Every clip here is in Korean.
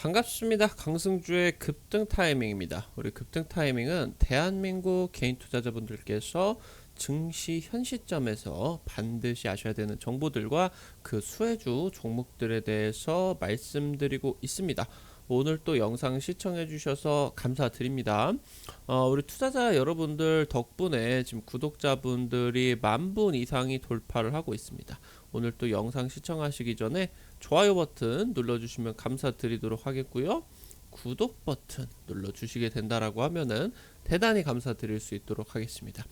반갑습니다. 강승주의 급등 타이밍입니다. 우리 급등 타이밍은 대한민국 개인 투자자분들께서 증시 현 시점에서 반드시 아셔야 되는 정보들과 그 수혜주 종목들에 대해서 말씀드리고 있습니다. 오늘 또 영상 시청해 주셔서 감사드립니다. 우리 투자자 여러분들 덕분에 지금 구독자분들이 10,000분 이상이 돌파를 하고 있습니다. 오늘 또 영상 시청하시기 전에 좋아요 버튼 눌러주시면 감사드리도록 하겠고요. 구독 버튼 눌러주시게 된다라고 하면은 대단히 감사드릴 수 있도록 하겠습니다.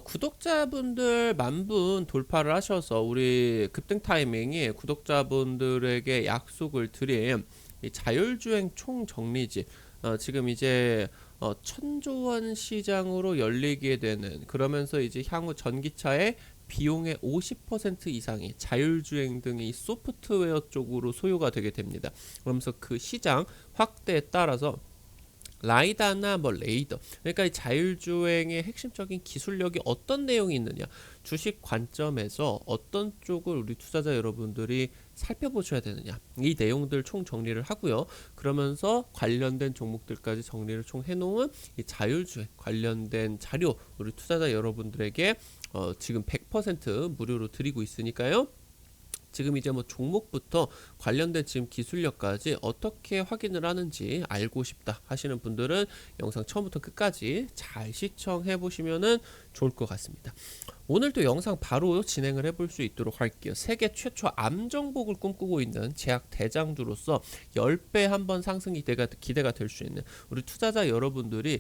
구독자분들 10,000분 돌파를 하셔서 우리 급등 타이밍이 구독자분들에게 약속을 드린 이 자율주행 총정리집, 지금 이제 1,000조원 시장으로 열리게 되는, 그러면서 이제 향후 전기차의 비용의 50% 이상이 자율주행 등의 소프트웨어 쪽으로 소요가 되게 됩니다. 그러면서 그 시장 확대에 따라서 라이다나 레이더, 그러니까 이 자율주행의 핵심적인 기술력이 어떤 내용이 있느냐, 주식 관점에서 어떤 쪽을 우리 투자자 여러분들이 살펴보셔야 되느냐, 이 내용들 총 정리를 하고요. 그러면서 관련된 종목들까지 정리를 총 해놓은 이 자율주행 관련된 자료 우리 투자자 여러분들에게 지금 100% 무료로 드리고 있으니까요. 지금 이제 종목부터 관련된 지금 기술력까지 어떻게 확인을 하는지 알고 싶다 하시는 분들은 영상 처음부터 끝까지 잘 시청해 보시면은 좋을 것 같습니다. 오늘도 영상 바로 진행을 해볼 수 있도록 할게요. 세계 최초 암정복을 꿈꾸고 있는 제약 대장주로서 10배 한번 상승이 기대가 될 수 있는 우리 투자자 여러분들이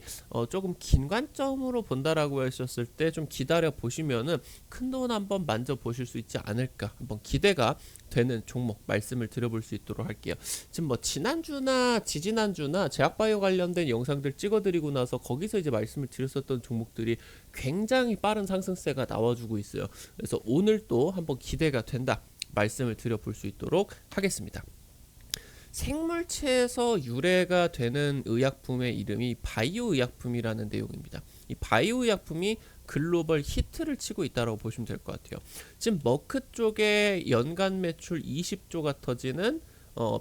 조금 긴 관점으로 본다라고 하셨을 때 좀 기다려 보시면은 큰돈 한번 만져보실 수 있지 않을까, 한번 기대가 되는 종목 말씀을 드려볼 수 있도록 할게요. 지금 지난주나 지지난주나 제약바이오 관련된 영상들 찍어드리고 나서 거기서 이제 말씀을 드렸었던 종목들이 굉장히 빠른 상승세가 나와주고 있어요. 그래서 오늘 또 한번 기대가 된다 말씀을 드려볼 수 있도록 하겠습니다. 생물체에서 유래가 되는 의약품의 이름이 바이오 의약품이라는 내용입니다. 이 바이오 의약품이 글로벌 히트를 치고 있다고 보시면 될 것 같아요. 지금 머크 쪽에 연간 매출 20조가 터지는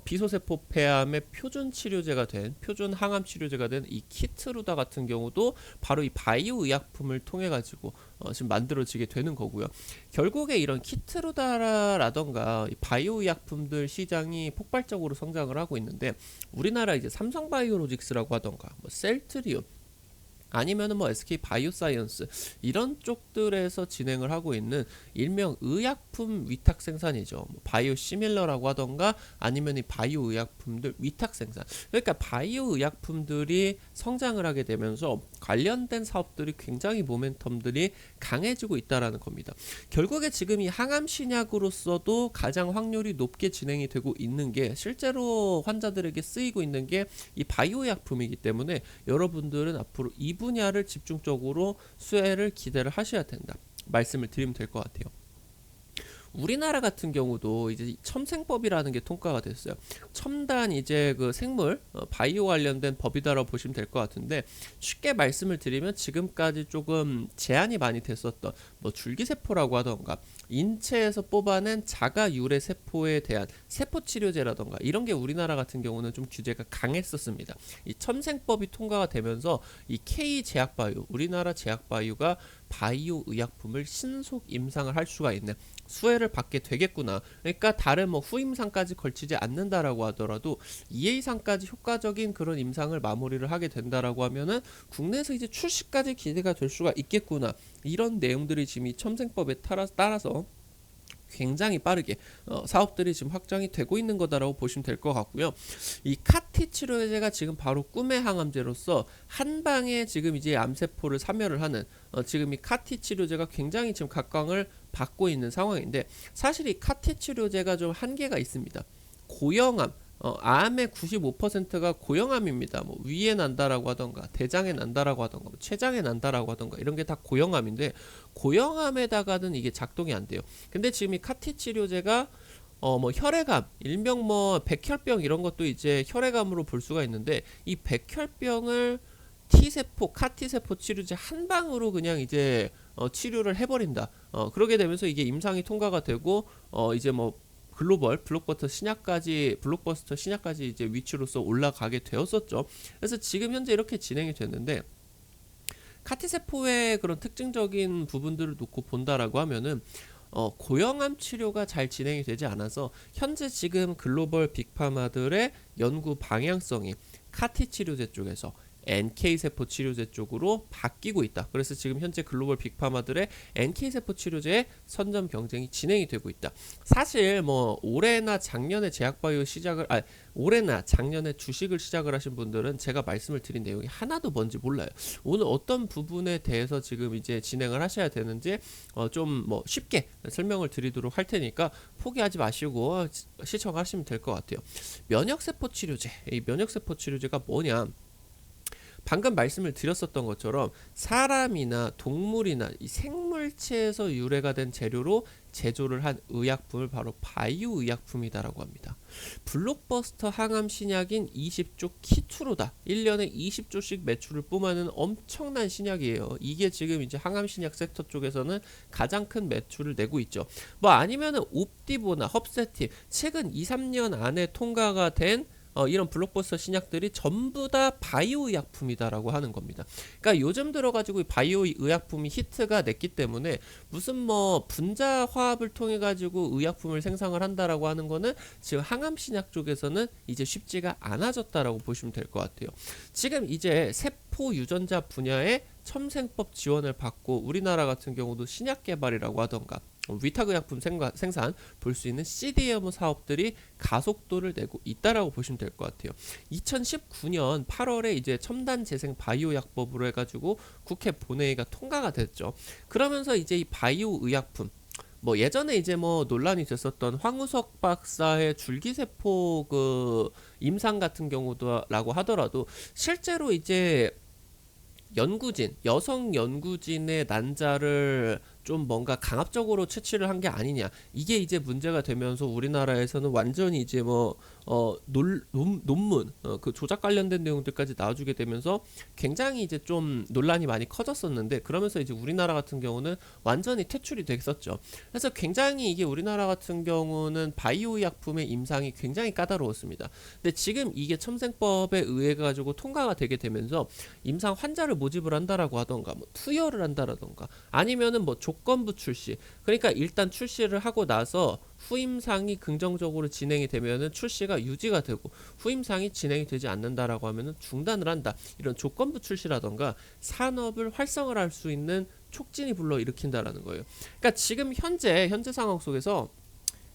비소세포 폐암의 표준 치료제가 된, 표준 항암 치료제가 된 이 키트루다 같은 경우도 바로 이 바이오 의약품을 통해 가지고 지금 만들어지게 되는 거고요. 결국에 이런 키트루다라던가 이 바이오 의약품들 시장이 폭발적으로 성장을 하고 있는데, 우리나라 이제 삼성바이오로직스라고 하던가 셀트리온 아니면은 SK 바이오사이언스 이런 쪽들에서 진행을 하고 있는 일명 의약품 위탁 생산이죠. 바이오 시밀러라고 하던가 아니면 이 바이오 의약품들 위탁 생산. 그러니까 바이오 의약품들이 성장을 하게 되면서 관련된 사업들이 굉장히 모멘텀들이 강해지고 있다라는 겁니다. 결국에 지금 이 항암 신약으로서도 가장 확률이 높게 진행이 되고 있는 게, 실제로 환자들에게 쓰이고 있는 게 이 바이오 의약품이기 때문에 여러분들은 앞으로 이 분야를 집중적으로 수혜를 기대를 하셔야 된다 말씀을 드리면 될 것 같아요. 우리나라 같은 경우도 이제 첨생법이라는 게 통과가 됐어요. 첨단 이제 그 생물 바이오 관련된 법이다라고 보시면 될 것 같은데, 쉽게 말씀을 드리면 지금까지 조금 제한이 많이 됐었던 줄기세포라고 하던가 인체에서 뽑아낸 자가 유래 세포에 대한 세포 치료제라던가 이런 게 우리나라 같은 경우는 좀 규제가 강했었습니다. 이 첨생법이 통과가 되면서 이 K제약바이오, 우리나라 제약바이오가 바이오 의약품을 신속 임상을 할 수가 있는 수혜를 받게 되겠구나. 그러니까 다른 후임상까지 걸치지 않는다라고 하더라도 2A 상까지 효과적인 그런 임상을 마무리를 하게 된다라고 하면은 국내에서 이제 출시까지 기대가 될 수가 있겠구나. 이런 내용들이 지금 이 첨생법에 따라서 굉장히 빠르게 사업들이 지금 확장이 되고 있는 거다라고 보시면 될 것 같고요. 이 카티 치료제가 지금 바로 꿈의 항암제로서 한 방에 지금 이제 암세포를 사멸을 하는 지금 이 카티 치료제가 굉장히 지금 각광을 받고 있는 상황인데, 사실 이 카티 치료제가 좀 한계가 있습니다. 고형암, 암의 95%가 고형암입니다. 위에 난다라고 하던가 대장에 난다라고 하던가 췌장에 난다라고 하던가 이런 게 다 고형암인데, 고형암에다가는 이게 작동이 안 돼요. 근데 지금 이 카티 치료제가 혈액암, 일명 백혈병 이런 것도 이제 혈액암으로 볼 수가 있는데, 이 백혈병을 T세포, 카티세포 치료제 한 방으로 그냥 이제 치료를 해버린다. 그러게 되면서 이게 임상이 통과가 되고 이제 글로벌 블록버스터 신약까지 이제 위치로서 올라가게 되었었죠. 그래서 지금 현재 이렇게 진행이 됐는데 카티 세포의 그런 특징적인 부분들을 놓고 본다라고 하면은 고형암 치료가 잘 진행이 되지 않아서 현재 지금 글로벌 빅파마들의 연구 방향성이 카티 치료제 쪽에서 NK세포 치료제 쪽으로 바뀌고 있다. 그래서 지금 현재 글로벌 빅파마들의 NK세포 치료제의 선점 경쟁이 진행이 되고 있다. 사실 뭐 올해나 작년에 올해나 작년에 주식을 시작을 하신 분들은 제가 말씀을 드린 내용이 하나도 뭔지 몰라요. 오늘 어떤 부분에 대해서 지금 이제 진행을 하셔야 되는지 좀 뭐 쉽게 설명을 드리도록 할 테니까 포기하지 마시고 시청하시면 될 것 같아요. 면역세포 치료제, 이 면역세포 치료제가 뭐냐? 방금 말씀을 드렸었던 것처럼 사람이나 동물이나 이 생물체에서 유래가 된 재료로 제조를 한 의약품을 바로 바이오 의약품이다라고 합니다. 블록버스터 항암 신약인 20조 키투로다. 1년에 20조씩 매출을 뿜어내는 엄청난 신약이에요. 이게 지금 이제 항암 신약 섹터 쪽에서는 가장 큰 매출을 내고 있죠. 뭐 아니면은 옵디보나 헙세틴 최근 2, 3년 안에 통과가 된 이런 블록버스터 신약들이 전부 다 바이오 의약품이다라고 하는 겁니다. 그러니까 요즘 들어가지고 바이오 의약품이 히트가 냈기 때문에 무슨 뭐 분자 화합을 통해 가지고 의약품을 생산을 한다라고 하는 거는 지금 항암 신약 쪽에서는 이제 쉽지가 않아졌다라고 보시면 될 것 같아요. 지금 이제 세포 유전자 분야에 첨생법 지원을 받고 우리나라 같은 경우도 신약 개발이라고 하던가 위탁의약품 생산 볼 수 있는 CDMO 사업들이 가속도를 내고 있다라고 보시면 될 것 같아요. 2019년 8월에 이제 첨단 재생 바이오 약법으로 해가지고 국회 본회의가 통과가 됐죠. 그러면서 이제 이 바이오 의약품 뭐 예전에 이제 뭐 논란이 됐었던 황우석 박사의 줄기세포 그 임상 같은 경우도라고 하더라도 실제로 이제 여성 연구진의 난자를 좀 뭔가 강압적으로 채취를 한 게 아니냐, 이게 이제 문제가 되면서 우리나라에서는 완전히 이제 뭐 논문 그 조작 관련된 내용들까지 나와주게 되면서 굉장히 이제 좀 논란이 많이 커졌었는데, 그러면서 이제 우리나라 같은 경우는 완전히 퇴출이 됐었죠. 그래서 굉장히 이게 우리나라 같은 경우는 바이오 약품의 임상이 굉장히 까다로웠습니다. 근데 지금 이게 첨생법에 의해 가지고 통과가 되게 되면서 임상 환자를 모집을 한다라고 하던가 뭐 투여를 한다라던가 아니면은 뭐 조건부 출시, 그러니까 일단 출시를 하고 나서 후임상이 긍정적으로 진행이 되면은 출시가 유지가 되고 후임상이 진행이 되지 않는다라고 하면은 중단을 한다, 이런 조건부 출시라던가 산업을 활성화를 할 수 있는 촉진이 불러일으킨다라는 거예요. 그러니까 지금 현재 상황 속에서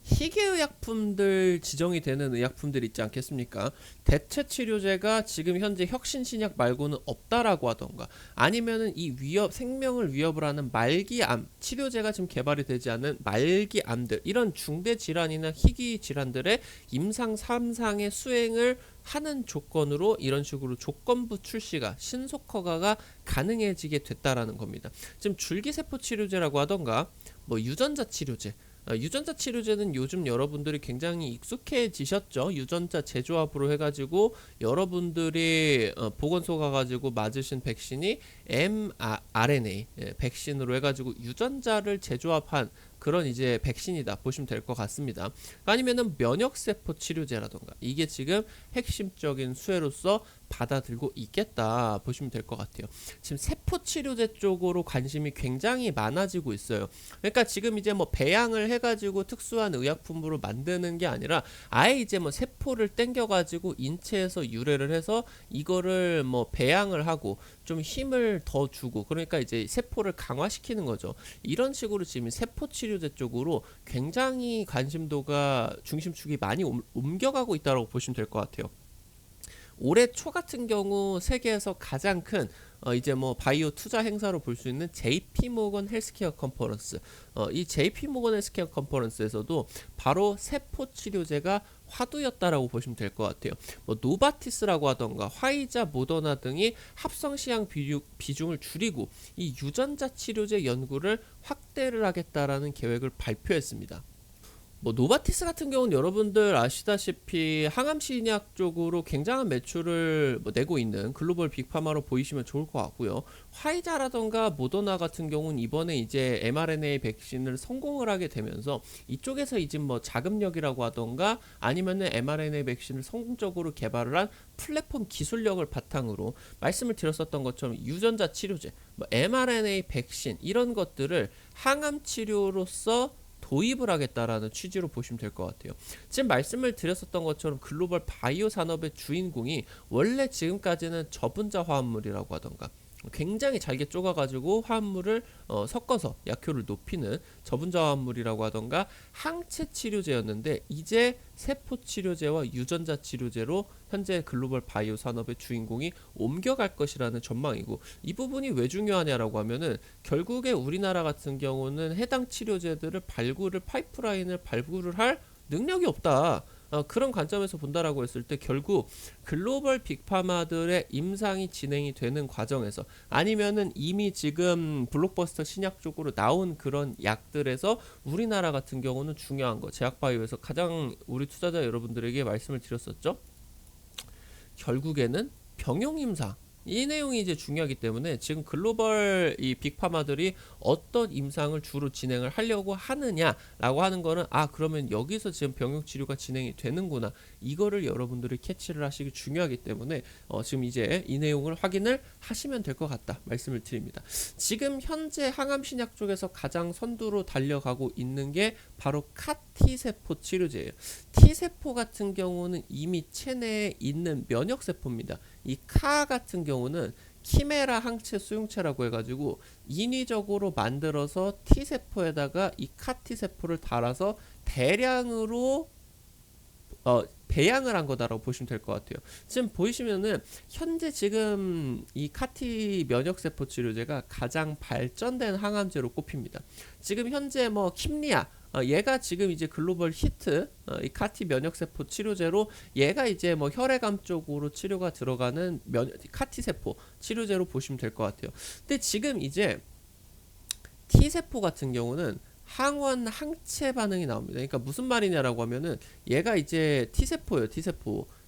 희귀의약품들 지정이 되는 의약품들 있지 않겠습니까? 대체 치료제가 지금 현재 혁신신약 말고는 없다라고 하던가 아니면은 이 생명을 위협을 하는 말기암 치료제가 지금 개발이 되지 않은 말기암들, 이런 중대 질환이나 희귀 질환들의 임상 3상의 수행을 하는 조건으로 이런 식으로 조건부 출시가 신속 허가가 가능해지게 됐다라는 겁니다. 지금 줄기세포 치료제라고 하던가 뭐 유전자 치료제, 유전자 치료제는 요즘 여러분들이 굉장히 익숙해지셨죠. 유전자 재조합으로 해가지고 여러분들이 보건소 가가지고 맞으신 백신이 mRNA 백신으로 해가지고 유전자를 재조합한 그런 이제 백신이다 보시면 될 것 같습니다. 아니면은 면역세포 치료제라던가 이게 지금 핵심적인 수혜로서 받아들고 있겠다 보시면 될 것 같아요. 지금 세포 치료제 쪽으로 관심이 굉장히 많아지고 있어요. 그러니까 지금 이제 뭐 배양을 해가지고 특수한 의약품으로 만드는 게 아니라 아예 이제 뭐 세포를 땡겨가지고 인체에서 유래를 해서 이거를 뭐 배양을 하고 좀 힘을 더 주고, 그러니까 이제 세포를 강화시키는 거죠. 이런 식으로 지금 세포 치료제 쪽으로 굉장히 관심도가 중심축이 많이 옮겨가고 있다고 보시면 될 것 같아요. 올해 초 같은 경우 세계에서 가장 큰 이제 뭐 바이오 투자 행사로 볼 수 있는 JP 모건 헬스케어 컨퍼런스, 이 JP 모건 헬스케어 컨퍼런스에서도 바로 세포 치료제가 화두였다라고 보시면 될 것 같아요. 뭐 노바티스라고 하던가 화이자, 모더나 등이 합성 시향 비중을 줄이고 이 유전자 치료제 연구를 확대를 하겠다라는 계획을 발표했습니다. 뭐 노바티스 같은 경우는 여러분들 아시다시피 항암 신약 쪽으로 굉장한 매출을 뭐 내고 있는 글로벌 빅파마로 보이시면 좋을 것 같고요. 화이자라던가 모더나 같은 경우는 이번에 이제 mRNA 백신을 성공을 하게 되면서 이쪽에서 이제 뭐 자금력이라고 하던가 아니면은 mRNA 백신을 성공적으로 개발을 한 플랫폼 기술력을 바탕으로 말씀을 드렸었던 것처럼 유전자 치료제, 뭐 mRNA 백신 이런 것들을 항암 치료로서 도입을 하겠다라는 취지로 보시면 될 것 같아요. 지금 말씀을 드렸었던 것처럼 글로벌 바이오 산업의 주인공이 원래 지금까지는 저분자 화합물이라고 하던가 굉장히 잘게 쪼가가지고 화합물을 섞어서 약효를 높이는 저분자 화합물이라고 하던가 항체 치료제였는데 이제 세포 치료제와 유전자 치료제로 현재 글로벌 바이오 산업의 주인공이 옮겨갈 것이라는 전망이고, 이 부분이 왜 중요하냐라고 하면은 결국에 우리나라 같은 경우는 해당 치료제들을 파이프라인을 발굴을 할 능력이 없다. 그런 관점에서 본다라고 했을 때 결국 글로벌 빅파마들의 임상이 진행이 되는 과정에서 아니면은 이미 지금 블록버스터 신약 쪽으로 나온 그런 약들에서 우리나라 같은 경우는 중요한 거, 제약바이오에서 가장 우리 투자자 여러분들에게 말씀을 드렸었죠. 결국에는 병용 임상, 이 내용이 이제 중요하기 때문에 지금 글로벌 이 빅파마들이 어떤 임상을 주로 진행을 하려고 하느냐라고 하는 거는 그러면 여기서 지금 병용 치료가 진행이 되는구나, 이거를 여러분들이 캐치를 하시기 중요하기 때문에 지금 이제 이 내용을 확인을 하시면 될 것 같다 말씀을 드립니다. 지금 현재 항암 신약 쪽에서 가장 선두로 달려가고 있는 게 바로 카티세포 치료제예요. T세포 같은 경우는 이미 체내에 있는 면역세포입니다. 이 카 같은 경우는 키메라 항체 수용체라고 해가지고 인위적으로 만들어서 T세포에다가 이 카티세포를 달아서 대량으로 배양을 한 거다라고 보시면 될 것 같아요. 지금 보이시면은 현재 지금 이 카티 면역세포 치료제가 가장 발전된 항암제로 꼽힙니다. 지금 현재 뭐 킴리아, 얘가 지금 이제 글로벌 히트, 이 카티 면역세포 치료제로 얘가 이제 뭐 혈액암 쪽으로 치료가 들어가는 카티세포 치료제로 보시면 될 것 같아요. 근데 지금 이제 T세포 같은 경우는 항원 항체 반응이 나옵니다. 그러니까 무슨 말이냐라고 하면은 얘가 이제 T세포예요.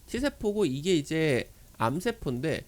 T세포고 이게 이제 암세포인데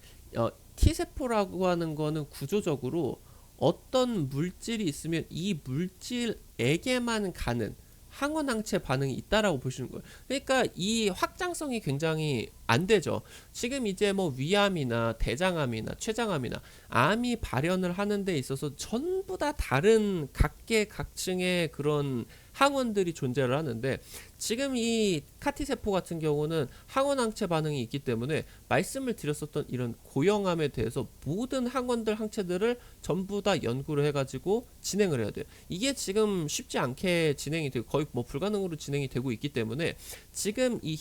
T세포라고 하는 거는 구조적으로 어떤 물질이 있으면 이 물질에게만 가는 항원 항체 반응이 있다라고 보시는 거예요. 그러니까 이 확장성이 굉장히 안 되죠. 지금 이제 뭐 위암이나 대장암이나 췌장암이나 암이 발현을 하는 데 있어서 전부 다 다른 각계각층의 그런 항원들이 존재를 하는데, 지금 이 카티세포 같은 경우는 항원 항체 반응이 있기 때문에 말씀을 드렸었던 이런 고형암에 대해서 모든 항원들 항체들을 전부 다 연구를 해가지고 진행을 해야 돼요. 이게 지금 쉽지 않게 진행이 되고 거의 뭐 불가능으로 진행이 되고 있기 때문에 지금 이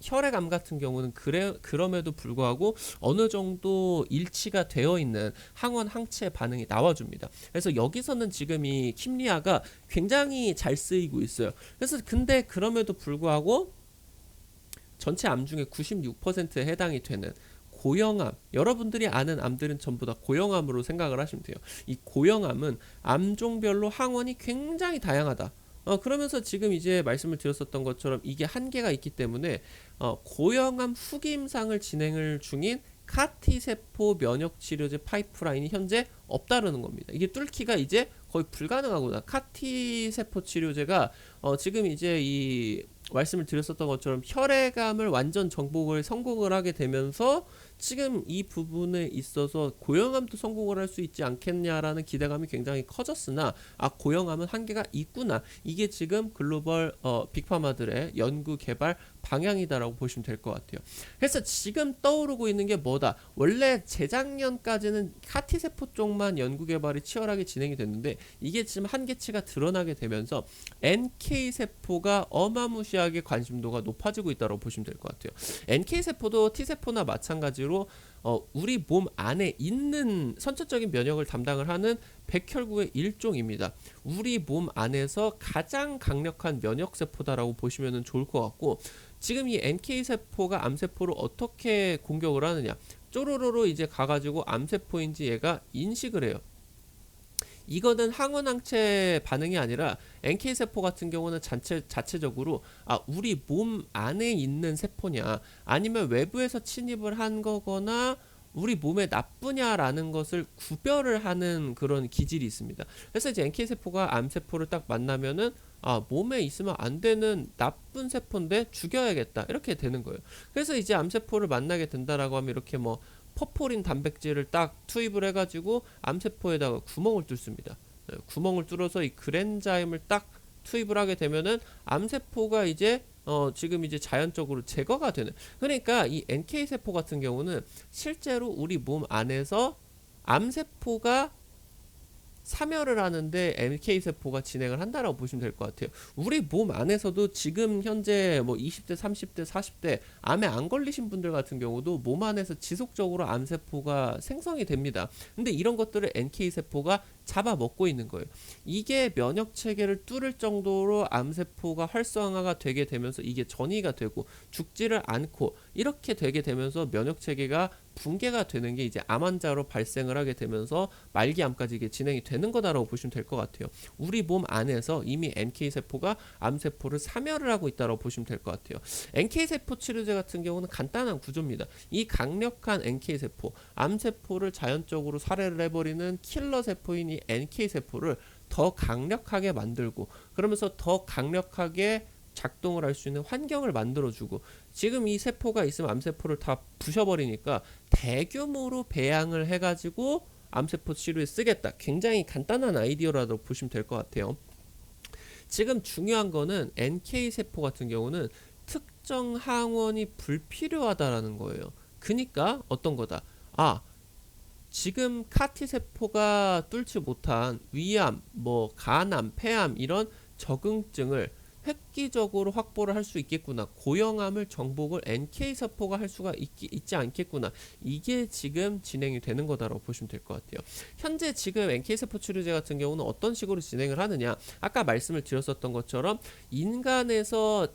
혈액암 같은 경우는 그럼에도 불구하고 어느 정도 일치가 되어 있는 항원 항체 반응이 나와줍니다. 그래서 여기서는 지금 이 킴리아가 굉장히 잘 쓰이고 있어요. 그래서 근데 그럼에도 불구하고 전체 암 중에 96%에 해당이 되는 고형암, 여러분들이 아는 암들은 전부 다 고형암으로 생각을 하시면 돼요. 이 고형암은 암종별로 항원이 굉장히 다양하다. 그러면서 지금 이제 말씀을 드렸었던 것처럼 이게 한계가 있기 때문에 고형암 후기 임상을 진행을 중인 카티세포 면역치료제 파이프라인이 현재 없다라는 겁니다. 이게 뚫기가 이제 거의 불가능하구나. 카티세포 치료제가 지금 이제 이 말씀을 드렸었던 것처럼 혈액암을 완전 정복을 성공을 하게 되면서 지금 이 부분에 있어서 고형암도 성공을 할 수 있지 않겠냐라는 기대감이 굉장히 커졌으나 고형암은 한계가 있구나, 이게 지금 글로벌 빅파마들의 연구 개발 방향이다라고 보시면 될 것 같아요. 그래서 지금 떠오르고 있는 게 뭐다, 원래 재작년까지는 카티세포 쪽만 연구 개발이 치열하게 진행이 됐는데 이게 지금 한계치가 드러나게 되면서 NK세포가 어마무시하게 관심도가 높아지고 있다고 보시면 될 것 같아요. NK세포도 T세포나 마찬가지로 우리 몸 안에 있는 선천적인 면역을 담당을 하는 백혈구의 일종입니다. 우리 몸 안에서 가장 강력한 면역세포다라고 보시면 좋을 것 같고, 지금 이 NK세포가 암세포를 어떻게 공격을 하느냐, 쪼로로로 이제 가가지고 암세포인지 얘가 인식을 해요. 이거는 항원항체 반응이 아니라 NK 세포 같은 경우는 자체적으로 우리 몸 안에 있는 세포냐 아니면 외부에서 침입을 한 거거나 우리 몸에 나쁘냐라는 것을 구별을 하는 그런 기질이 있습니다. 그래서 이제 NK 세포가 암 세포를 딱 만나면은 몸에 있으면 안 되는 나쁜 세포인데 죽여야겠다 이렇게 되는 거예요. 그래서 이제 암 세포를 만나게 된다라고 하면 이렇게 뭐 퍼포린 단백질을 딱 투입을 해가지고 암세포에다가 구멍을 뚫습니다. 구멍을 뚫어서 이 그랜자임을 딱 투입을 하게 되면은 암세포가 이제 지금 이제 자연적으로 제거가 되는. 그러니까 이 NK 세포 같은 경우는 실제로 우리 몸 안에서 암세포가 사멸을 하는데 NK 세포가 진행을 한다라고 보시면 될 것 같아요. 우리 몸 안에서도 지금 현재 뭐 20대, 30대, 40대 암에 안 걸리신 분들 같은 경우도 몸 안에서 지속적으로 암 세포가 생성이 됩니다. 근데 이런 것들을 NK 세포가 잡아먹고 있는 거예요. 이게 면역 체계를 뚫을 정도로 암 세포가 활성화가 되게 되면서 이게 전이가 되고 죽지를 않고 이렇게 되게 되면서 면역 체계가 붕괴가 되는 게 이제 암 환자로 발생을 하게 되면서 말기암까지 이게 진행이 되는 거다라고 보시면 될 것 같아요. 우리 몸 안에서 이미 NK 세포가 암 세포를 사멸을 하고 있다라고 보시면 될 것 같아요. NK 세포 치료제 같은 경우는 간단한 구조입니다. 이 강력한 NK 세포, 암 세포를 자연적으로 살해를 해버리는 킬러 세포인 이 NK 세포를 더 강력하게 만들고 그러면서 더 강력하게 작동을 할 수 있는 환경을 만들어주고 지금 이 세포가 있으면 암세포를 다 부셔버리니까 대규모로 배양을 해가지고 암세포 치료에 쓰겠다. 굉장히 간단한 아이디어라고 보시면 될 것 같아요. 지금 중요한 거는 NK 세포 같은 경우는 특정 항원이 불필요하다라는 거예요. 그니까 어떤 거다. 지금 카티 세포가 뚫지 못한 위암, 뭐 간암, 폐암 이런 적응증을 획기적으로 확보를 할 수 있겠구나. 고형암을 정복을 NK 세포가 할 수가 있지 않겠구나. 이게 지금 진행이 되는 거다라고 보시면 될 것 같아요. 현재 지금 NK 세포 치료제 같은 경우는 어떤 식으로 진행을 하느냐. 아까 말씀을 드렸었던 것처럼 인간에서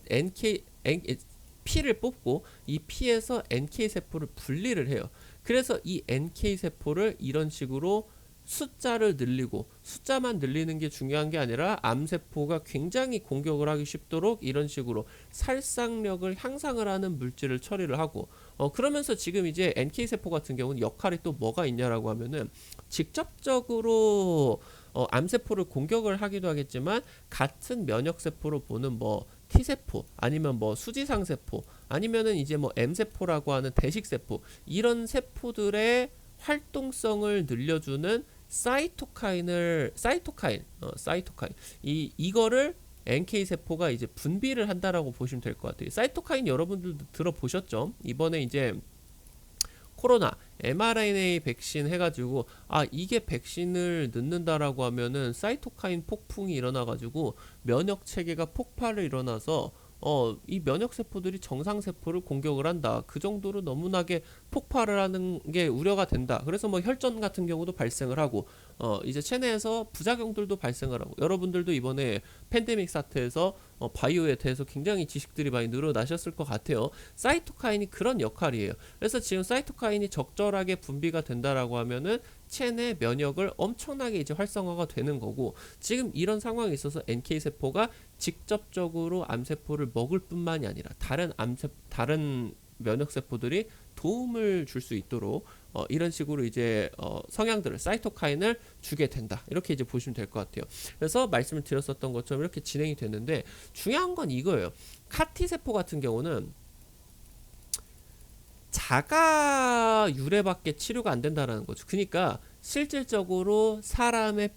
피를 뽑고 이 피에서 NK 세포를 분리를 해요. 그래서 이 NK 세포를 이런 식으로 숫자를 늘리고 숫자만 늘리는 게 중요한 게 아니라 암세포가 굉장히 공격을 하기 쉽도록 이런 식으로 살상력을 향상을 하는 물질을 처리를 하고 그러면서 지금 이제 NK세포 같은 경우는 역할이 또 뭐가 있냐라고 하면은 직접적으로 암세포를 공격을 하기도 하겠지만 같은 면역세포로 보는 뭐 T세포 아니면 뭐 수지상세포 아니면은 이제 뭐 M세포라고 하는 대식세포 이런 세포들의 활동성을 늘려주는 사이토카인 이거를 NK 세포가 이제 분비를 한다라고 보시면 될 것 같아요. 사이토카인 여러분들도 들어보셨죠? 이번에 이제 코로나 mRNA 백신 해가지고 이게 백신을 넣는다라고 하면은 사이토카인 폭풍이 일어나가지고 면역 체계가 폭발을 일어나서 이 면역세포들이 정상세포를 공격을 한다. 그 정도로 너무나게 폭발을 하는 게 우려가 된다. 그래서 뭐 혈전 같은 경우도 발생을 하고, 이제 체내에서 부작용들도 발생을 하고, 여러분들도 이번에 팬데믹 사태에서 바이오에 대해서 굉장히 지식들이 많이 늘어나셨을 것 같아요. 사이토카인이 그런 역할이에요. 그래서 지금 사이토카인이 적절하게 분비가 된다라고 하면은 체내 면역을 엄청나게 이제 활성화가 되는 거고 지금 이런 상황에 있어서 NK세포가 직접적으로 암세포를 먹을 뿐만이 아니라 다른 면역세포들이 도움을 줄 수 있도록 이런 식으로 이제 성향들을 사이토카인을 주게 된다. 이렇게 이제 보시면 될 것 같아요. 그래서 말씀을 드렸었던 것처럼 이렇게 진행이 되는데 중요한 건 이거예요. 카티세포 같은 경우는 자가 유래밖에 치료가 안 된다라는 거죠. 그러니까 실질적으로 사람의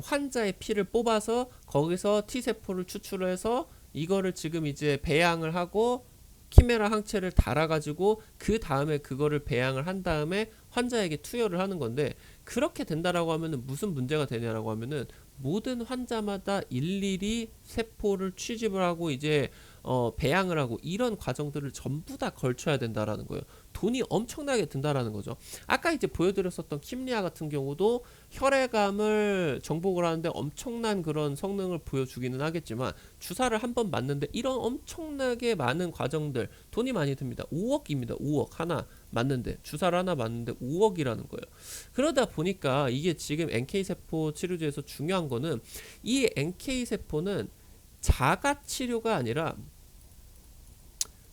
환자의 피를 뽑아서 거기서 T세포를 추출을 해서 이거를 지금 이제 배양을 하고 키메라 항체를 달아가지고 그 다음에 그거를 배양을 한 다음에 환자에게 투여를 하는 건데 그렇게 된다라고 하면은 무슨 문제가 되냐라고 하면은 모든 환자마다 일일이 세포를 취집을 하고 이제 배양을 하고 이런 과정들을 전부 다 걸쳐야 된다라는 거예요. 돈이 엄청나게 든다라는 거죠. 아까 이제 보여드렸었던 킴리아 같은 경우도 혈액암을 정복을 하는데 엄청난 그런 성능을 보여주기는 하겠지만 주사를 한 번 맞는데 이런 엄청나게 많은 과정들 돈이 많이 듭니다. 5억입니다. 5억 하나 맞는데 주사를 하나 맞는데 5억이라는 거예요. 그러다 보니까 이게 지금 NK세포 치료제에서 중요한 거는 이 NK세포는 자가 치료가 아니라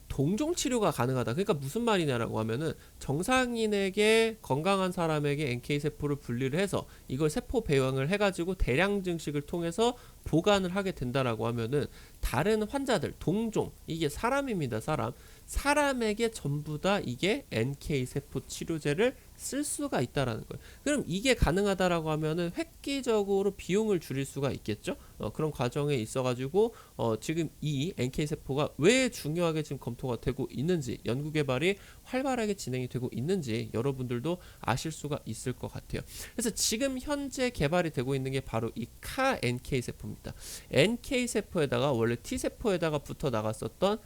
동종 치료가 가능하다. 그러니까 무슨 말이냐라고 하면은 정상인에게 건강한 사람에게 NK세포를 분리를 해서 이걸 세포 배양을 해가지고 대량 증식을 통해서 보관을 하게 된다라고 하면은 다른 환자들 동종 이게 사람입니다. 사람에게 전부 다 이게 NK세포 치료제를 쓸 수가 있다라는 거예요. 그럼 이게 가능하다라고 하면은 획기적으로 비용을 줄일 수가 있겠죠. 그런 과정에 있어가지고 지금 이 NK세포가 왜 중요하게 지금 검토가 되고 있는지 연구 개발이 활발하게 진행이 되고 있는지 여러분들도 아실 수가 있을 것 같아요. 그래서 지금 현재 개발이 되고 있는 게 바로 이 카 NK세포입니다. NK세포에다가 원래 T세포에다가 붙어 나갔었던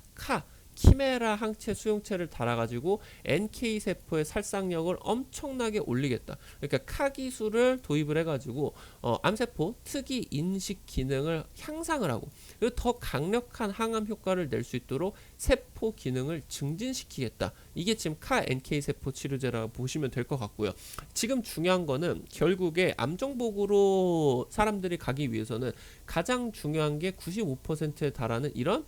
키메라 항체 수용체를 달아가지고 NK세포의 살상력을 엄청나게 올리겠다. 그러니까 카 기술을 도입을 해가지고 암세포 특이 인식 기능을 향상을 하고 그리고 더 강력한 항암 효과를 낼 수 있도록 세포 기능을 증진시키겠다. 이게 지금 카 NK세포 치료제라고 보시면 될 것 같고요. 지금 중요한 거는 결국에 암정복으로 사람들이 가기 위해서는 가장 중요한 게 95%에 달하는 이런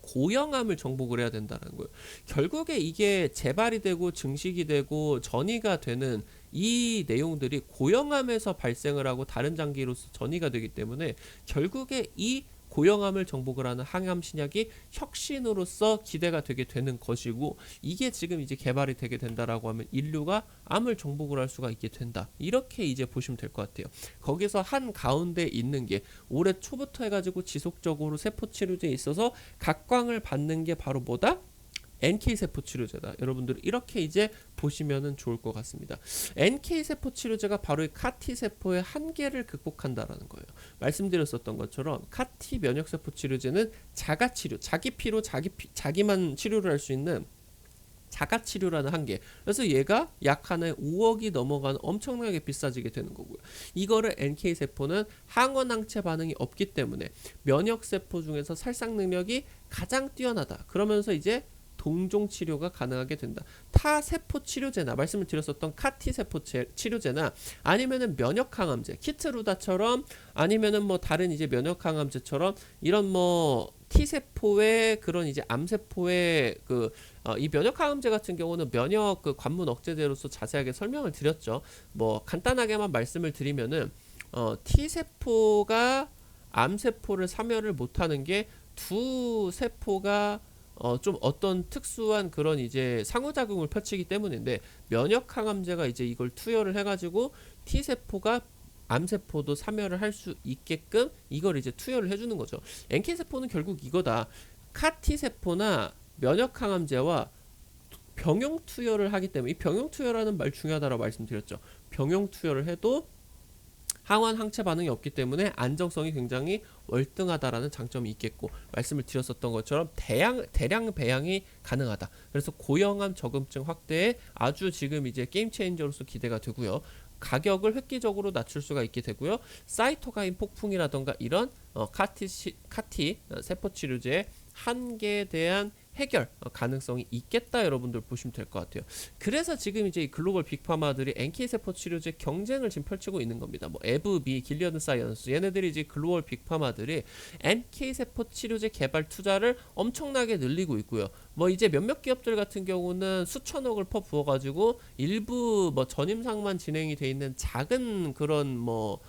고형암을 정복을 해야 된다는 거예요. 결국에 이게 재발이 되고 증식이 되고 전이가 되는 이 내용들이 고형암에서 발생을 하고 다른 장기로서 전이가 되기 때문에 결국에 이 고형암을 정복을 하는 항암 신약이 혁신으로서 기대가 되게 되는 것이고 이게 지금 이제 개발이 되게 된다라고 하면 인류가 암을 정복을 할 수가 있게 된다. 이렇게 이제 보시면 될 것 같아요. 거기서 한 가운데 있는 게 올해 초부터 해가지고 지속적으로 세포 치료제에 있어서 각광을 받는 게 바로 뭐다? NK세포 치료제다. 여러분들 이렇게 이제 보시면은 좋을 것 같습니다. NK세포 치료제가 바로 이 카티세포의 한계를 극복한다라는 거예요. 말씀드렸었던 것처럼 카티 면역세포 치료제는 자가 치료, 자기 피로 자기만 치료를 할 수 있는 자가 치료라는 한계. 그래서 얘가 약 하나에 5억이 넘어가는 엄청나게 비싸지게 되는 거고요. 이거를 NK세포는 항원 항체 반응이 없기 때문에 면역세포 중에서 살상 능력이 가장 뛰어나다. 그러면서 이제 동종 치료가 가능하게 된다. 타 세포 치료제나 말씀을 드렸었던 카티 세포 치료제나 아니면은 면역 항암제, 키트루다처럼 아니면은 뭐 다른 이제 면역 항암제처럼 이런 뭐 T 세포의 그런 이제 암세포의 이 면역 항암제 같은 경우는 면역 관문 억제제로서 자세하게 설명을 드렸죠. 뭐 간단하게만 말씀을 드리면은 T 세포가 암세포를 사멸을 못하는 게 두 세포가 좀 어떤 특수한 그런 이제 상호작용을 펼치기 때문인데 면역 항암제가 이제 이걸 투여를 해가지고 T세포가 암세포도 사멸을 할 수 있게끔 이걸 이제 투여를 해주는 거죠. NK세포는 결국 이거다. 카티세포나 면역 항암제와 병용 투여를 하기 때문에 이 병용 투여라는 말 중요하다라고 말씀드렸죠. 병용 투여를 해도 항원 항체 반응이 없기 때문에 안정성이 굉장히 월등하다라는 장점이 있겠고 말씀을 드렸었던 것처럼 대량 배양이 가능하다. 그래서 고형암 저금증 확대에 아주 지금 이제 게임 체인저로서 기대가 되고요. 가격을 획기적으로 낮출 수가 있게 되고요. 사이토가인 폭풍이라던가 이런 카티 세포 치료제의 한계에 대한 해결 가능성이 있겠다. 여러분들 보시면 될 것 같아요. 그래서 지금 이제 이 글로벌 빅파마들이 NK세포 치료제 경쟁을 지금 펼치고 있는 겁니다. 뭐 에브비, 길리어드 사이언스 얘네들이 이제 글로벌 빅파마들이 NK세포 치료제 개발 투자를 엄청나게 늘리고 있고요. 뭐 이제 몇몇 기업들 같은 경우는 수천억을 퍼부어가지고 일부 뭐 전임상만 진행이 돼 있는 작은 그런 뭐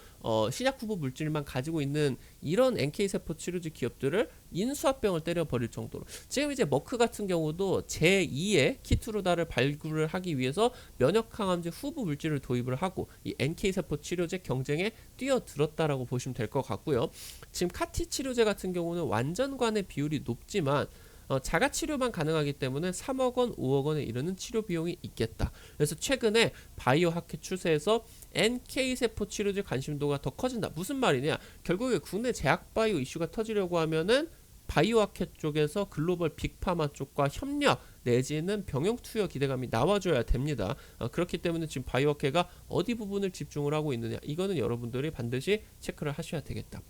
신약 후보 물질만 가지고 있는 이런 NK세포 치료제 기업들을 인수합병을 때려버릴 정도로 지금 이제 머크 같은 경우도 제2의 키트루다를 발굴을 하기 위해서 면역항암제 후보 물질을 도입을 하고 이 NK세포 치료제 경쟁에 뛰어들었다라고 보시면 될 것 같고요. 지금 카티 치료제 같은 경우는 완전관의 비율이 높지만 자가 치료만 가능하기 때문에 3억 원, 5억 원에 이르는 치료 비용이 있겠다. 그래서 최근에 바이오 학회 추세에서 NK세포 치료제 관심도가 더 커진다. 무슨 말이냐? 결국에 국내 제약 바이오 이슈가 터지려고 하면은 바이오아케 쪽에서 글로벌 빅파마 쪽과 협력 내지는 병용 투여 기대감이 나와줘야 됩니다. 그렇기 때문에 지금 바이오아케가 어디 부분을 집중을 하고 있느냐, 이거는 여러분들이 반드시 체크를 하셔야 되겠다.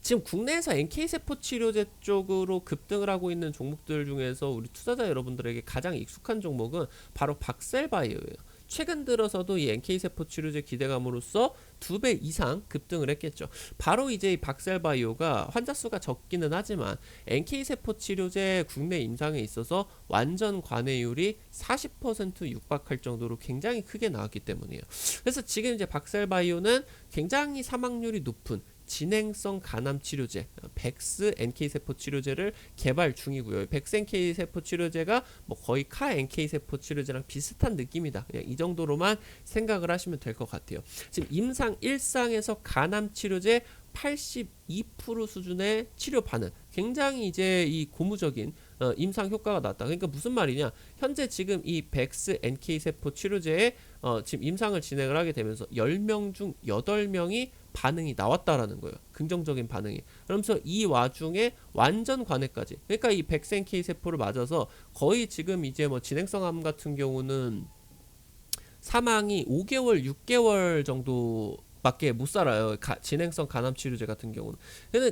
지금 국내에서 NK세포 치료제 쪽으로 급등을 하고 있는 종목들 중에서 우리 투자자 여러분들에게 가장 익숙한 종목은 바로 박셀바이오예요. 최근 들어서도 이 NK세포 치료제 기대감으로써 2배 이상 급등을 했겠죠. 바로 이제 이 박셀바이오가 환자 수가 적기는 하지만 NK세포 치료제 국내 임상에 있어서 완전 관해율이 40% 육박할 정도로 굉장히 크게 나왔기 때문이에요. 그래서 지금 이제 박셀바이오는 굉장히 사망률이 높은 진행성 간암 치료제 백스 NK세포 치료제를 개발 중이고요. 백스 NK세포 치료제가 뭐 거의 카 NK세포 치료제랑 비슷한 느낌이다. 그냥 이 정도로만 생각을 하시면 될 것 같아요. 지금 임상 1상에서 간암 치료제 82% 수준의 치료 반응, 굉장히 이제 이 고무적인 임상 효과가 나왔다. 그러니까 무슨 말이냐, 현재 지금 이 백스 NK세포 치료제에 지금 임상을 진행을 하게 되면서 10명 중 8명이 반응이 나왔다라는 거예요. 긍정적인 반응이. 그러면서 이 와중에 완전 관해까지. 그러니까 이 백스 NK 세포를 맞아서 거의 지금 이제 뭐 진행성 암 같은 경우는 사망이 5개월, 6개월 정도밖에 못 살아요. 진행성 간암 치료제 같은 경우는.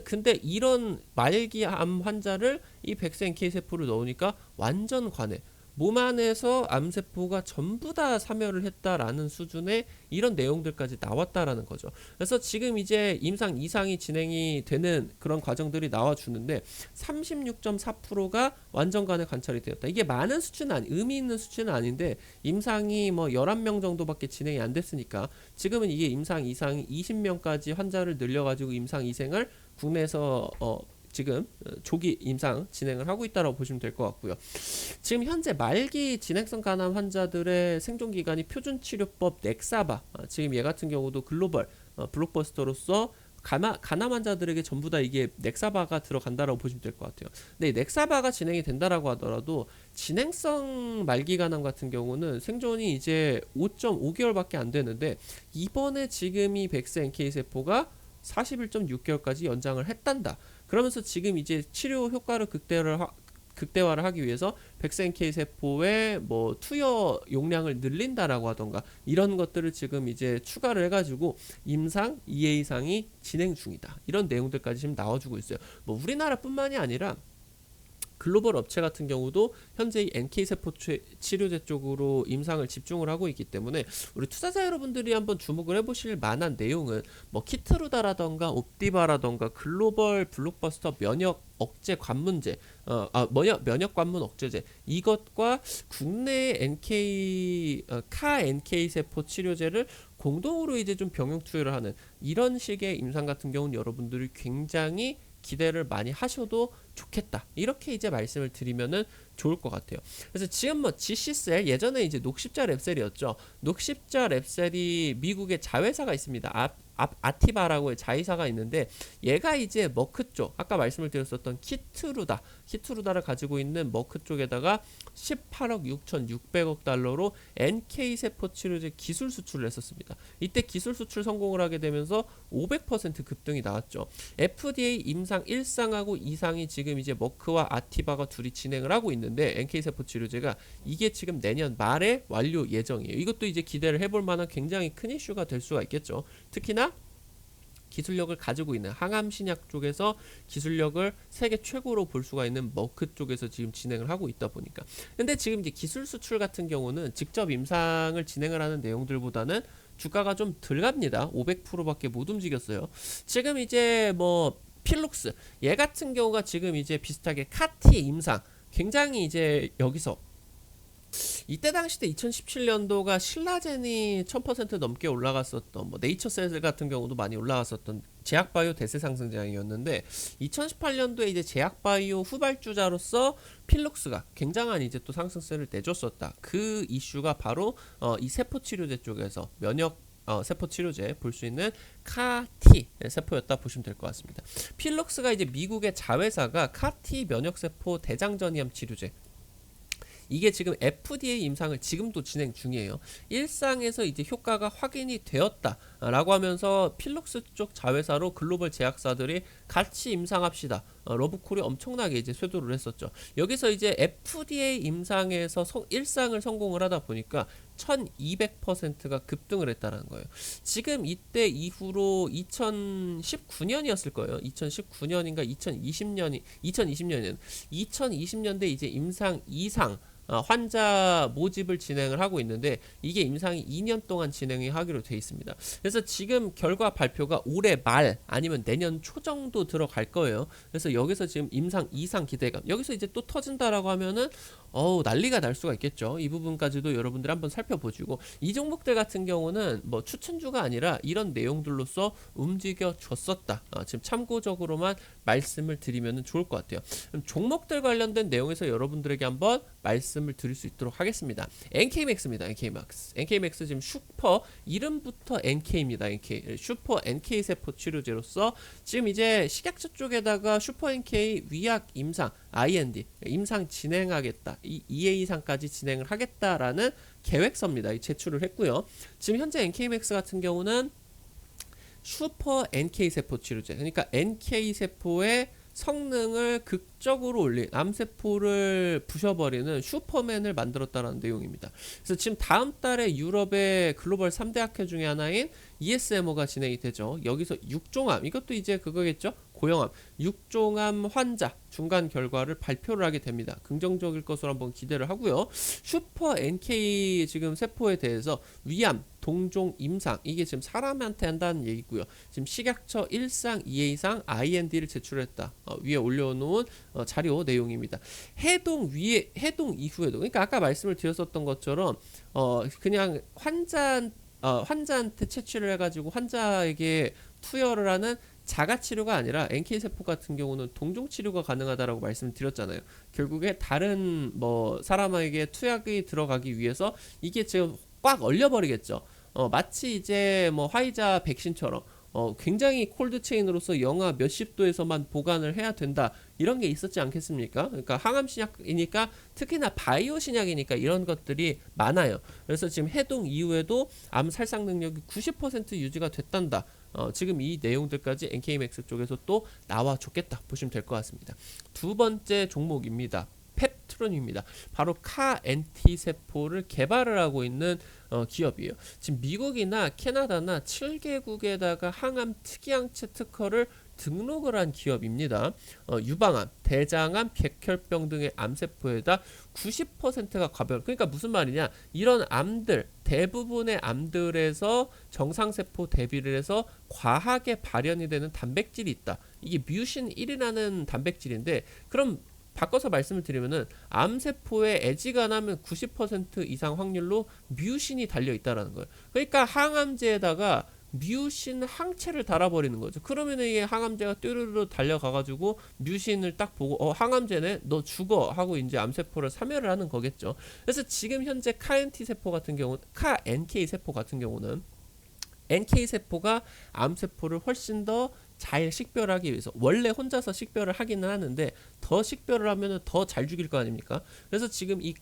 근데 이런 말기 암 환자를 이 백스 NK 세포를 넣으니까 완전 관해. 몸 안에서 암세포가 전부 다 사멸을 했다라는 수준의 이런 내용들까지 나왔다라는 거죠. 그래서 지금 이제 임상 2상이 진행이 되는 그런 과정들이 나와주는데 36.4%가 완전간에 관찰이 되었다. 이게 많은 수치는 의미 있는 수치는 아닌데 임상이 뭐 11명 정도밖에 진행이 안 됐으니까 지금은 이게 임상 2상이 20명까지 환자를 늘려가지고 임상 2생을 국내에서 지금 조기 임상 진행을 하고 있다고 보시면 될 것 같고요. 지금 현재 말기 진행성 간암 환자들의 생존 기간이 표준 치료법 넥사바, 지금 얘 같은 경우도 글로벌 블록버스터로서 간암 환자들에게 전부 다 이게 넥사바가 들어간다라고 보시면 될 것 같아요. 근데 이 넥사바가 진행이 된다라고 하더라도 진행성 말기 간암 같은 경우는 생존이 이제 5.5개월밖에 안 되는데 이번에 지금 이 백스 NK 세포가 41.6개월까지 연장을 했단다. 그러면서 지금 이제 치료 효과를 극대화를 하기 위해서 백스 NK 세포의 뭐 투여 용량을 늘린다라고 하던가 이런 것들을 지금 이제 추가를 해가지고 임상 2A상이 진행 중이다. 이런 내용들까지 지금 나와주고 있어요. 뭐 우리나라뿐만이 아니라 글로벌 업체 같은 경우도 현재 이 NK세포 치료제 쪽으로 임상을 집중을 하고 있기 때문에 우리 투자자 여러분들이 한번 주목을 해보실 만한 내용은 뭐 키트루다라던가 옵디바라던가 글로벌 블록버스터 면역 억제 관문제, 면역 관문 억제제, 이것과 국내 카 NK 세포 치료제를 공동으로 이제 좀 병용 투여를 하는 이런 식의 임상 같은 경우는 여러분들이 굉장히 기대를 많이 하셔도 좋겠다. 이렇게 이제 말씀을 드리면은 좋을 것 같아요. 그래서 지금 뭐 GC셀, 예전에 이제 녹십자 랩셀이었죠. 녹십자 랩셀이 미국의 자회사가 있습니다. 아티바라고의 자회사가 있는데 얘가 이제 머크 쪽, 아까 말씀을 드렸었던 키트루다를 가지고 있는 머크 쪽에다가 18억 6,600억 달러로 NK세포 치료제 기술 수출을 했었습니다. 이때 기술 수출 성공을 하게 되면서 500% 급등이 나왔죠. FDA 임상 1상하고 2상이 지금 이제 머크와 아티바가 둘이 진행을 하고 있는데 NK세포 치료제가 이게 지금 내년 말에 완료 예정이에요. 이것도 이제 기대를 해볼 만한 굉장히 큰 이슈가 될 수가 있겠죠. 특히나 기술력을 가지고 있는 항암 신약 쪽에서 기술력을 세계 최고로 볼 수가 있는 머크 쪽에서 지금 진행을 하고 있다 보니까. 근데 지금 이제 기술 수출 같은 경우는 직접 임상을 진행을 하는 내용들보다는 주가가 좀 덜 갑니다. 500%밖에 못 움직였어요. 지금 이제 뭐 필룩스 얘 같은 경우가 지금 이제 비슷하게 카티 임상 굉장히 이제 여기서 이때 당시 때 2017년도가 신라젠이 1000% 넘게 올라갔었던 뭐 네이처셀 같은 경우도 많이 올라갔었던 제약바이오 대세 상승장이었는데 2018년도에 이제 제약바이오 후발주자로서 필룩스가 굉장한 이제 또 상승세를 내줬었다. 그 이슈가 바로 이 세포치료제 쪽에서 면역 세포 치료제 볼 수 있는 카티 세포였다 보시면 될 것 같습니다. 필룩스가 이제 미국의 자회사가 카티 면역세포 대장전이암 치료제, 이게 지금 FDA 임상을 지금도 진행 중이에요. 1상에서 이제 효과가 확인이 되었다라고 하면서 필룩스 쪽 자회사로 글로벌 제약사들이 같이 임상합시다. 러브콜이 엄청나게 이제 쇄도를 했었죠. 여기서 이제 FDA 임상에서 일상을 성공을 하다 보니까 1200%가 급등을 했다는 거예요. 지금 이때 이후로 2019년이었을 거예요. 2019년인가 2020년대 이제 임상 이상 환자 모집을 진행을 하고 있는데 이게 임상이 2년 동안 진행이 하기로 돼 있습니다. 그래서 지금 결과 발표가 올해 말 아니면 내년 초 정도 들어갈 거예요. 그래서 여기서 지금 임상 이상 기대감 여기서 이제 또 터진다라고 하면은 난리가 날 수가 있겠죠. 이 부분까지도 여러분들 한번 살펴보시고 이 종목들 같은 경우는 뭐 추천주가 아니라 이런 내용들로서 움직여 줬었다. 지금 참고적으로만 말씀을 드리면 좋을 것 같아요. 그럼 종목들 관련된 내용에서 여러분들에게 한번 말씀을 드릴 수 있도록 하겠습니다. NK맥스입니다. NK맥스 지금 슈퍼 이름부터 NK입니다. NK 슈퍼 NK 세포 치료제로서 지금 이제 식약처 쪽에다가 슈퍼 NK 위약 임상 IND 임상 진행하겠다. 이 EA상까지 진행을 하겠다라는 계획서입니다. 제출을 했고요. 지금 현재 NK맥스 같은 경우는 슈퍼 NK 세포 치료제 그러니까 NK 세포의 성능을 극적으로 올린 암세포를 부셔버리는 슈퍼맨을 만들었다는 내용입니다. 그래서 지금 다음 달에 유럽의 글로벌 3대 학회 중에 하나인 ESMO가 진행이 되죠. 여기서 육종암 이것도 이제 그거겠죠. 고형암, 육종암 환자 중간 결과를 발표를 하게 됩니다. 긍정적일 것으로 한번 기대를 하고요. 슈퍼 NK 지금 세포에 대해서 위암, 동종 임상 이게 지금 사람한테 한다는 얘기고요. 지금 식약처 1상, 2A상 IND를 제출했다. 위에 올려놓은 자료 내용입니다. 해동 이후에도 그러니까 아까 말씀을 드렸었던 것처럼 그냥 환자한테 채취를 해가지고 환자에게 투여를 하는 자가치료가 아니라 NK세포 같은 경우는 동종치료가 가능하다라고 말씀을 드렸잖아요. 결국에 다른 뭐 사람에게 투약이 들어가기 위해서 이게 지금 꽉 얼려버리겠죠. 마치 이제 뭐 화이자 백신처럼 굉장히 콜드체인으로서 영하 몇십 도에서만 보관을 해야 된다. 이런 게 있었지 않겠습니까? 그러니까 항암 신약이니까 특히나 바이오 신약이니까 이런 것들이 많아요. 그래서 지금 해동 이후에도 암 살상 능력이 90% 유지가 됐단다. 지금 이 내용들까지 NK맥스 쪽에서 또 나와줬겠다 보시면 될 것 같습니다. 두 번째 종목입니다. 펩트론입니다. 바로 CAR-NT 세포를 개발을 하고 있는 기업이에요. 지금 미국이나 캐나다나 7개국에다가 항암 특이항체 특허를 등록을 한 기업입니다. 유방암, 대장암, 객혈병 등의 암세포에다 90%가 과별. 그러니까 무슨 말이냐? 이런 암들 대부분의 암들에서 정상세포 대비를 해서 과하게 발현이 되는 단백질이 있다. 이게 뮤신 1이라는 단백질인데 그럼 바꿔서 말씀을 드리면은 암세포에 애지간하면 90% 이상 확률로 뮤신이 달려 있다라는 거예요. 그러니까 항암제에다가 뮤신 항체를 달아버리는 거죠. 그러면 이 항암제가 뚜루루 달려가가지고 뮤신을 딱 보고 항암제네 너 죽어 하고 이제 암세포를 사멸을 하는 거겠죠. 그래서 지금 현재 CAR-NK 세포 같은 경우는 NK세포가 암세포를 훨씬 더 잘 식별하기 위해서 원래 혼자서 식별을 하기는 하는데 더 식별을 하면 더 잘 죽일 거 아닙니까? 그래서 지금 이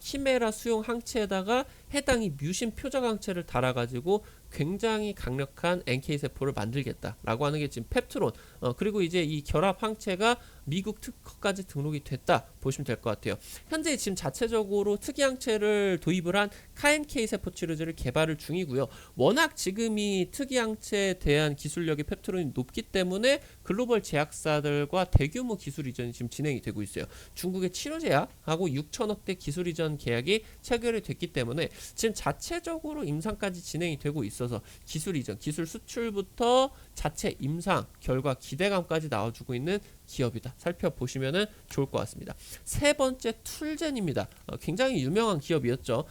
키메라 수용 항체에다가 해당이 뮤신 표적 항체를 달아가지고 굉장히 강력한 NK세포를 만들겠다라고 하는 게 지금 펩트론 그리고 이제 이 결합 항체가 미국 특허까지 등록이 됐다 보시면 될 것 같아요. 현재 지금 자체적으로 특이 항체를 도입을 한 CAR-NK 세포 치료제를 개발을 중이고요. 워낙 지금 이 특이 항체에 대한 기술력이 펩트론이 높기 때문에 글로벌 제약사들과 대규모 기술 이전이 지금 진행이 되고 있어요. 중국의 치료제약하고 6천억대 기술 이전 계약이 체결이 됐기 때문에 지금 자체적으로 임상까지 진행이 되고 있어서 기술 이전, 기술 수출부터 자체 임상 결과 기대감까지 나와주고 있는 기업이다. 살펴보시면 좋을 것 같습니다. 세 번째 툴젠입니다. 굉장히 유명한 기업이었죠.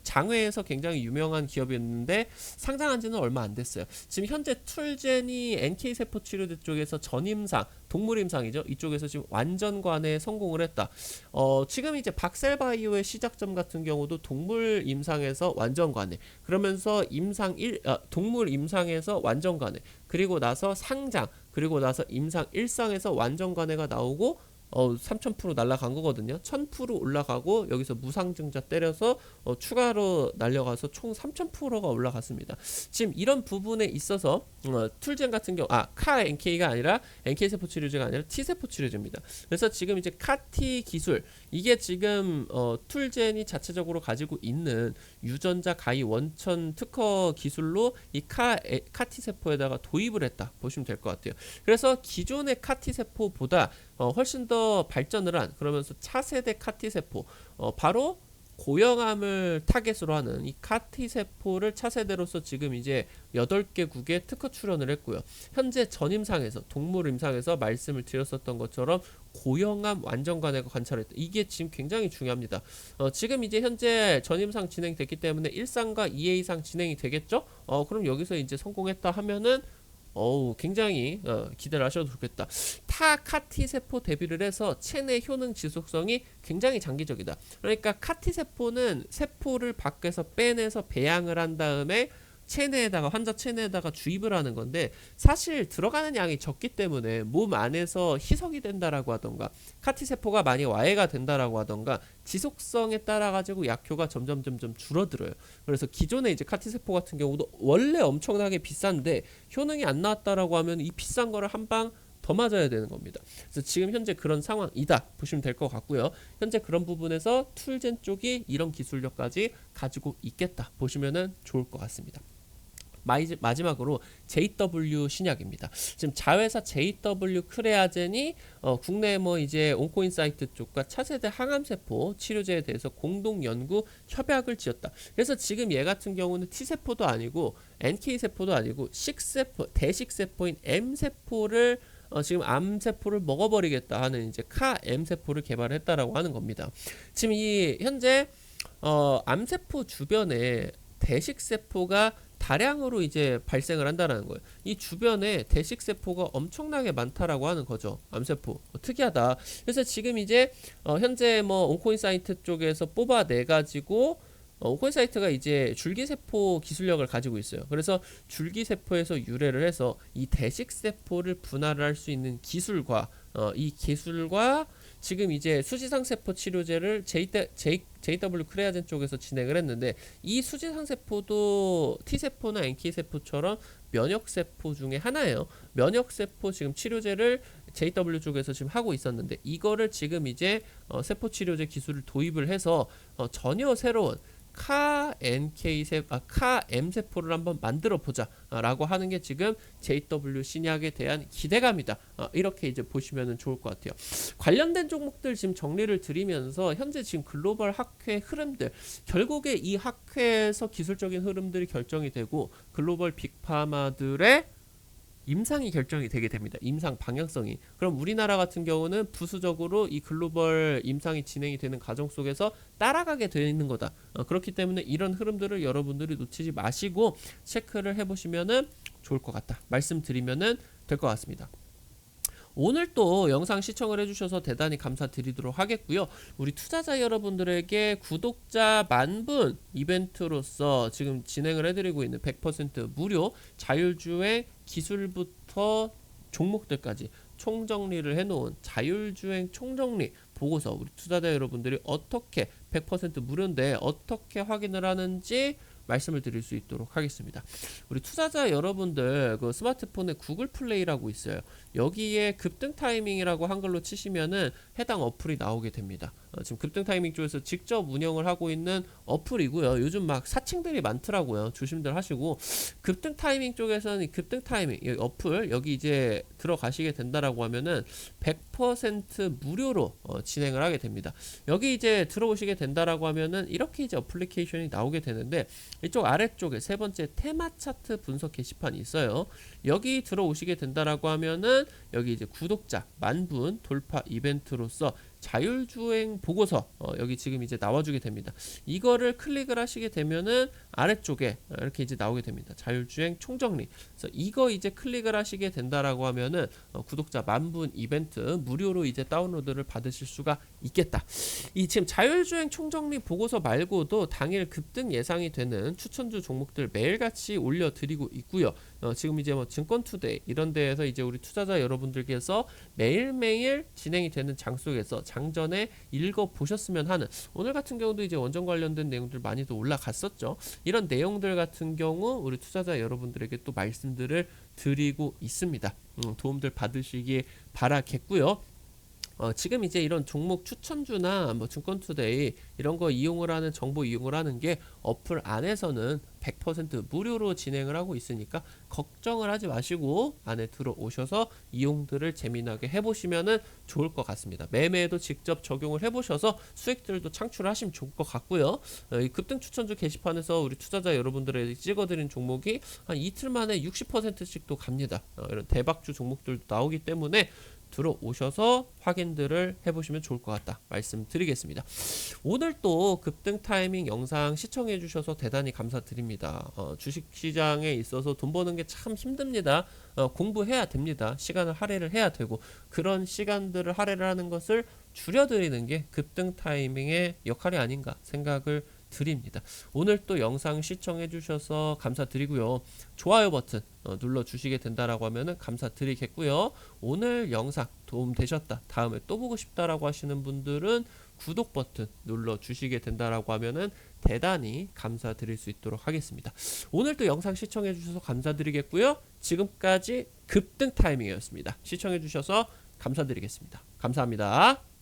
장외에서 굉장히 유명한 기업이었는데 상장한 지는 얼마 안 됐어요. 지금 현재 툴젠이 NK세포 치료제 쪽에서 전임상, 동물임상이죠. 이쪽에서 지금 완전관에 성공을 했다. 지금 이제 박셀바이오의 시작점 같은 경우도 동물임상에서 완전관에 그러면서 동물임상에서 완전관에 그리고 나서 상장 그리고 나서 임상 1상에서 완전관해가 나오고 3000% 날아간 거거든요. 1000% 올라가고 여기서 무상증자 때려서 추가로 날려가서 총 3000%가 올라갔습니다. 지금 이런 부분에 있어서 툴젠 같은 경우 카 NK가 아니라 NK 세포 치료제가 아니라 T 세포 치료제입니다. 그래서 지금 이제 카티 기술 이게 지금 툴젠이 자체적으로 가지고 있는 유전자 가위 원천 특허 기술로 이 카티 세포에다가 도입을 했다 보시면 될 것 같아요. 그래서 기존의 카티 세포보다 훨씬 더 발전을 한 그러면서 차세대 카티 세포 바로 고형암을 타겟으로 하는 이 카티 세포를 차세대로서 지금 이제 8개국에 특허 출원을 했고요. 현재 전임상에서 동물 임상에서 말씀을 드렸었던 것처럼 고형암 완전간액을 관찰했다. 이게 지금 굉장히 중요합니다. 지금 이제 현재 전임상 진행됐기 때문에 1상과 2회 이상 진행이 되겠죠? 그럼 여기서 이제 성공했다 하면은 굉장히 기대를 하셔도 좋겠다. 타 카티 세포 대비를 해서 체내 효능 지속성이 굉장히 장기적이다. 그러니까 카티 세포는 세포를 밖에서 빼내서 배양을 한 다음에 체내에다가 환자 체내에다가 주입을 하는 건데 사실 들어가는 양이 적기 때문에 몸 안에서 희석이 된다라고 하던가 카티 세포가 많이 와해가 된다라고 하던가 지속성에 따라 가지고 약효가 점점 줄어들어요. 그래서 기존에 이제 카티 세포 같은 경우도 원래 엄청나게 비싼데 효능이 안 나왔다라고 하면 이 비싼 거를 한 방 더 맞아야 되는 겁니다. 그래서 지금 현재 그런 상황이다 보시면 될 것 같고요. 현재 그런 부분에서 툴젠 쪽이 이런 기술력까지 가지고 있겠다 보시면은 좋을 것 같습니다. 마지막으로 JW 신약입니다. 지금 자회사 JW 크레아젠이 국내 뭐 이제 온코인사이트 쪽과 차세대 항암세포 치료제에 대해서 공동 연구 협약을 지었다. 그래서 지금 얘 같은 경우는 T세포도 아니고 NK세포도 아니고 식세포, 대식세포인 M세포를 지금 암세포를 먹어버리겠다 하는 이제 카 M세포를 개발했다라고 하는 겁니다. 지금 이 현재 암세포 주변에 대식세포가 다량으로 이제 발생을 한다는 거예요. 이 주변에 대식세포가 엄청나게 많다라고 하는 거죠. 암세포. 특이하다. 그래서 지금 이제 현재 뭐 온코인사이트 쪽에서 뽑아내가지고 온코인사이트가 이제 줄기세포 기술력을 가지고 있어요. 그래서 줄기세포에서 유래를 해서 이 대식세포를 분할을 할 수 있는 기술과 이 기술과 지금 이제 수지상세포 치료제를 JW 크레아젠 쪽에서 진행을 했는데 이 수지상세포도 T세포나 NK세포처럼 면역세포 중에 하나예요. 면역세포 지금 치료제를 JW 쪽에서 지금 하고 있었는데 이거를 지금 이제 세포치료제 기술을 도입을 해서 전혀 새로운 카 M세포를 한번 만들어 보자 라고 하는 게 지금 JW 신약에 대한 기대감이다. 이렇게 이제 보시면 좋을 것 같아요. 관련된 종목들 지금 정리를 드리면서 현재 지금 글로벌 학회 흐름들 결국에 이 학회에서 기술적인 흐름들이 결정이 되고 글로벌 빅파마들의 임상이 결정이 되게 됩니다. 임상 방향성이. 그럼 우리나라 같은 경우는 부수적으로 이 글로벌 임상이 진행이 되는 과정 속에서 따라가게 되어 있는 거다. 그렇기 때문에 이런 흐름들을 여러분들이 놓치지 마시고 체크를 해보시면 좋을 것 같다. 말씀드리면 될 것 같습니다. 오늘 또 영상 시청을 해주셔서 대단히 감사드리도록 하겠고요. 우리 투자자 여러분들에게 구독자 10,000분 이벤트로서 지금 진행을 해드리고 있는 100% 무료 자율주행 기술부터 종목들까지 총정리를 해놓은 자율주행 총정리 보고서 우리 투자자 여러분들이 어떻게 100% 무료인데 어떻게 확인을 하는지 말씀을 드릴 수 있도록 하겠습니다. 우리 투자자 여러분들 그 스마트폰에 구글 플레이라고 있어요. 여기에 급등 타이밍이라고 한글로 치시면은 해당 어플이 나오게 됩니다. 지금 급등 타이밍 쪽에서 직접 운영을 하고 있는 어플이고요. 요즘 막 사칭들이 많더라고요. 조심들 하시고 급등 타이밍 쪽에서는 급등 타이밍 여기 어플 여기 이제 들어가시게 된다라고 하면은 100% 무료로 진행을 하게 됩니다. 여기 이제 들어오시게 된다라고 하면은 이렇게 이제 어플리케이션이 나오게 되는데 이쪽 아래쪽에 세 번째 테마 차트 분석 게시판이 있어요. 여기 들어오시게 된다라고 하면은 여기 이제 구독자 10,000분 돌파 이벤트로서 자율주행 보고서 여기 지금 이제 나와주게 됩니다. 이거를 클릭을 하시게 되면은 아래쪽에 이렇게 이제 나오게 됩니다. 자율주행 총정리. 그래서 이거 이제 클릭을 하시게 된다라고 하면은 구독자 10,000분 이벤트 무료로 이제 다운로드를 받으실 수가 있겠다. 이 지금 자율주행 총정리 보고서 말고도 당일 급등 예상이 되는 추천주 종목들 매일같이 올려드리고 있고요. 지금 이제 뭐 증권투데이 이런 데에서 이제 우리 투자자 여러분들께서 매일매일 진행이 되는 장 속에서 장전에 읽어 보셨으면 하는, 오늘 같은 경우도 이제 원전 관련된 내용들 많이도 올라갔었죠. 이런 내용들 같은 경우 우리 투자자 여러분들에게 또 말씀들을 드리고 있습니다. 도움들 받으시기 바라겠고요. 지금 이제 이런 종목 추천주나 뭐 증권투데이 이런 거 이용을 하는, 정보 이용을 하는 게 어플 안에서는 100% 무료로 진행을 하고 있으니까 걱정을 하지 마시고 안에 들어오셔서 이용들을 재미나게 해보시면은 좋을 것 같습니다. 매매에도 직접 적용을 해보셔서 수익들도 창출하시면 좋을 것 같고요. 이 급등 추천주 게시판에서 우리 투자자 여러분들에게 찍어드린 종목이 한 이틀 만에 60%씩도 갑니다. 이런 대박주 종목들도 나오기 때문에 들어오셔서 확인들을 해보시면 좋을 것 같다 말씀드리겠습니다. 오늘 또 급등 타이밍 영상 시청해 주셔서 대단히 감사드립니다. 주식시장에 있어서 돈 버는 게 참 힘듭니다. 공부해야 됩니다. 시간을 할애를 해야 되고, 그런 시간들을 할애를 하는 것을 줄여드리는 게 급등 타이밍의 역할이 아닌가 생각을 드립니다. 오늘 또 영상 시청해 주셔서 감사드리고요. 좋아요 버튼 눌러주시게 된다라고 하면은 감사드리겠고요. 오늘 영상 도움 되셨다, 다음에 또 보고 싶다라고 하시는 분들은 구독 버튼 눌러주시게 된다라고 하면은 대단히 감사드릴 수 있도록 하겠습니다. 오늘 또 영상 시청해 주셔서 감사드리겠고요. 지금까지 급등 타이밍이었습니다. 시청해 주셔서 감사드리겠습니다. 감사합니다.